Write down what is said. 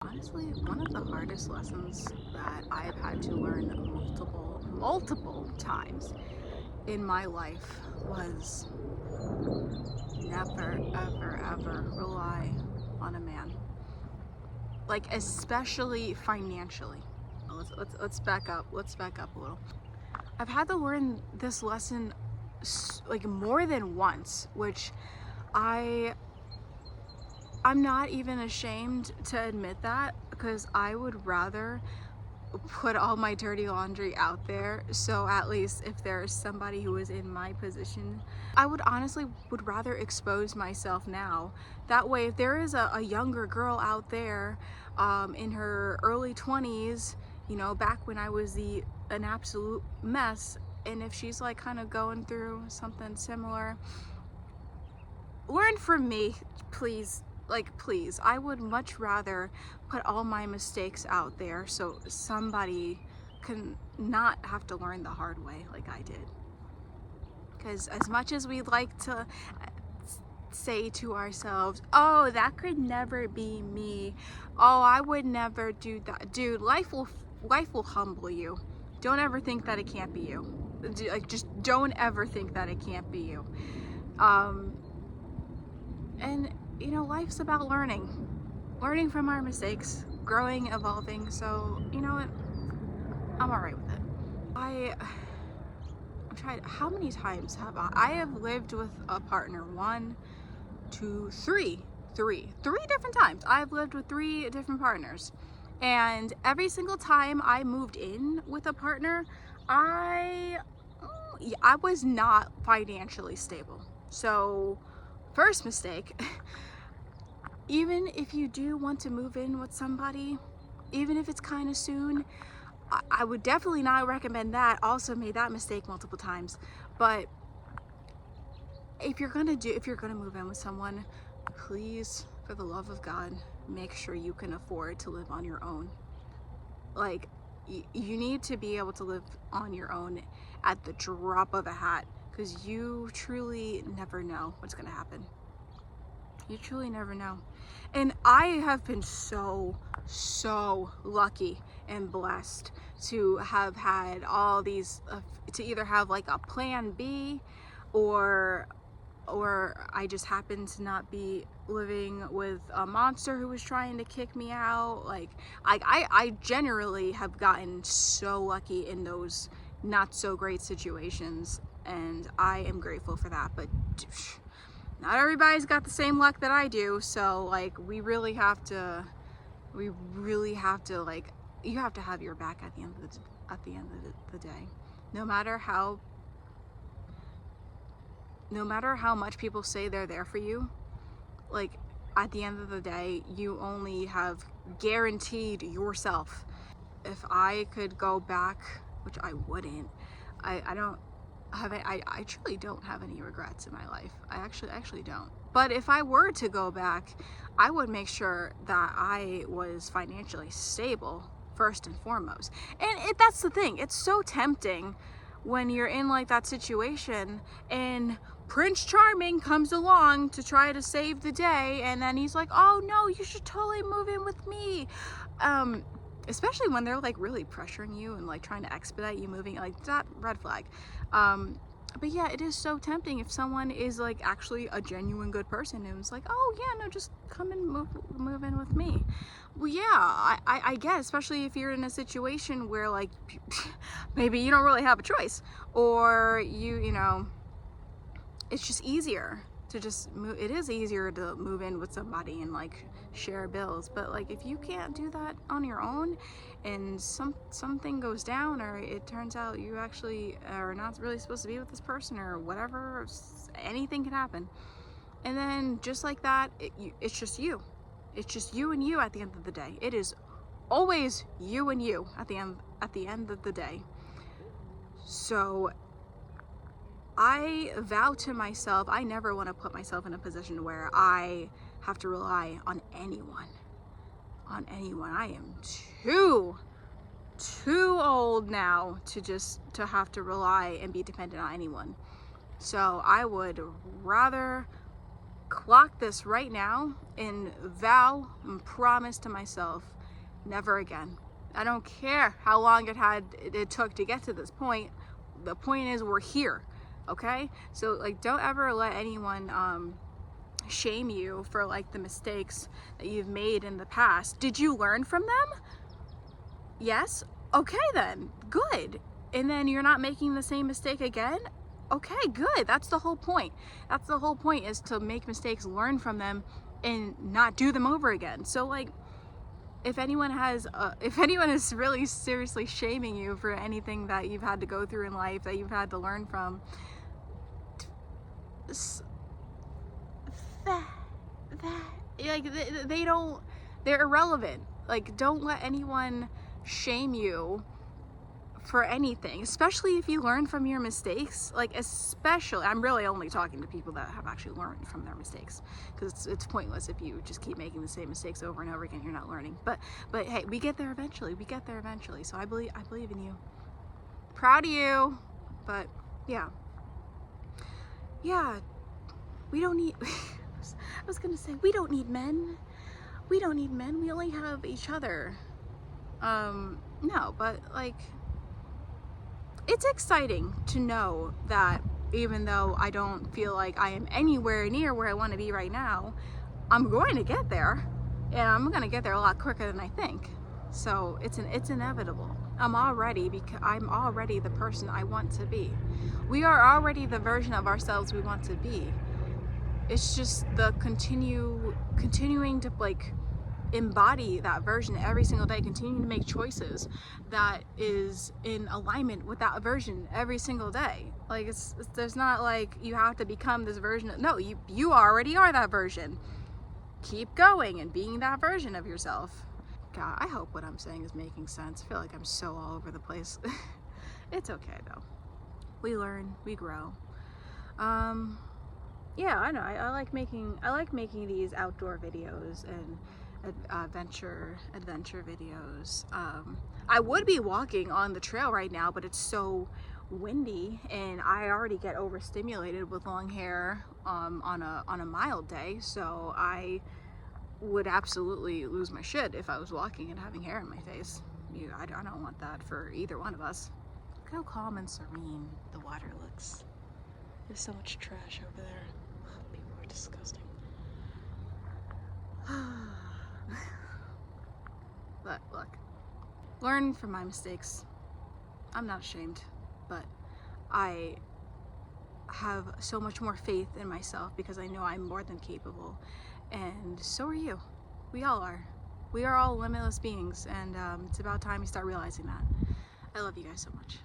Honestly, one of the hardest lessons that I've had to learn multiple times in my life was never, ever rely on a man. Like, especially financially. Let's back up. Let's back up a little. I've had to learn this lesson like more than once, which I I'm not even ashamed to admit that, because I would rather put all my dirty laundry out there, so at least if there's somebody who is in my position, I would honestly would rather expose myself now. That way, if there is a younger girl out there in her early 20s, back when I was an absolute mess, and if she's like kind of going through something similar, learn from me, please. Like, please, I would much rather put all my mistakes out there so somebody can not have to learn the hard way like I did. Because as much as we'd like to say to ourselves, oh, that could never be me, oh, I would never do that, dude, life will humble you. Don't ever think that it can't be you. Like, just don't ever think that it can't be you. And life's about learning from our mistakes, growing, evolving. So you know what, I'm all right with it. I'm trying, how many times have I have lived with a partner? One, two, three different times. I've lived with three different partners, and every single time I moved in with a partner, I was not financially stable. So first mistake, even if you do want to move in with somebody, even if it's kind of soon, I would definitely not recommend that. Also made that mistake multiple times. But if you're gonna move in with someone, please, for the love of God, make sure you can afford to live on your own. Like, you need to be able to live on your own at the drop of a hat, because you truly never know what's gonna happen. You truly never know. And I have been so lucky and blessed to have had all these, to either have like a plan B, or I just happened to not be living with a monster who was trying to kick me out. Like, I generally have gotten so lucky in those not so great situations, and I am grateful for that. But not everybody's got the same luck that I do, so like we really have to like, you have to have your back at the end of the day. No matter how much people say they're there for you, like, at the end of the day, you only have guaranteed yourself. If I could go back, which I wouldn't, I don't have it. I truly don't have any regrets in my life. I actually don't. But if I were to go back, I would make sure that I was financially stable first and foremost. And that's the thing. It's so tempting when you're in like that situation and Prince Charming comes along to try to save the day, and then he's like, oh no, you should totally move in with me. Especially when they're like really pressuring you and like trying to expedite you moving, like that, red flag. But yeah, it is so tempting if someone is like actually a genuine good person and it's like, oh yeah, no, just come and move in with me. Well, yeah, I guess, especially if you're in a situation where like maybe you don't really have a choice, or you know, it's just easier to just move. It is easier to move in with somebody and like share bills. But like, if you can't do that on your own and something goes down, or it turns out you actually are not really supposed to be with this person or whatever, anything can happen. And then just like that, it's just you. It's just you and you at the end of the day. It is always you and you at the end of the day. So I vow to myself, I never want to put myself in a position where I have to rely on anyone. I am too old now to have to rely and be dependent on anyone. So I would rather clock this right now and vow and promise to myself, never again. I don't care how long it took to get to this point. The point is we're here, okay? So like, don't ever let anyone shame you for like the mistakes that you've made in the past. Did you learn from them? Yes? Okay then, good. And then you're not making the same mistake again? Okay, good. That's the whole point. That's the whole point, is to make mistakes, learn from them, and not do them over again. So like, if anyone is really seriously shaming you for anything that you've had to go through in life, that you've had to learn from, they're irrelevant. Like, don't let anyone shame you for anything, especially if you learn from your mistakes. Like, especially, I'm really only talking to people that have actually learned from their mistakes, because it's pointless if you just keep making the same mistakes over and over again. You're not learning. But hey, we get there eventually. So I believe in you. Proud of you. But yeah, we don't need I was gonna say, we don't need men. We only have each other. No, but like, it's exciting to know that even though I don't feel like I am anywhere near where I want to be right now, I'm going to get there, and I'm going to get there a lot quicker than I think. So it's inevitable. I'm already the person I want to be. We are already the version of ourselves we want to be. It's just the continuing to like embody that version every single day, continuing to make choices that is in alignment with that version every single day. Like, there's not like you have to become this version. No, you already are that version. Keep going and being that version of yourself. God, I hope what I'm saying is making sense. I feel like I'm so all over the place. It's okay though. We learn, we grow. Yeah, I know. I like making these outdoor videos and adventure videos. I would be walking on the trail right now, but it's so windy, and I already get overstimulated with long hair on a mild day, so I would absolutely lose my shit if I was walking and having hair in my face. I don't want that for either one of us. Look how calm and serene the water looks. There's so much trash over there. People are disgusting. But look, learn from my mistakes. I'm not ashamed, but I have so much more faith in myself because I know I'm more than capable, and so are you. We all are. We are all limitless beings, and it's about time you start realizing that. I love you guys so much.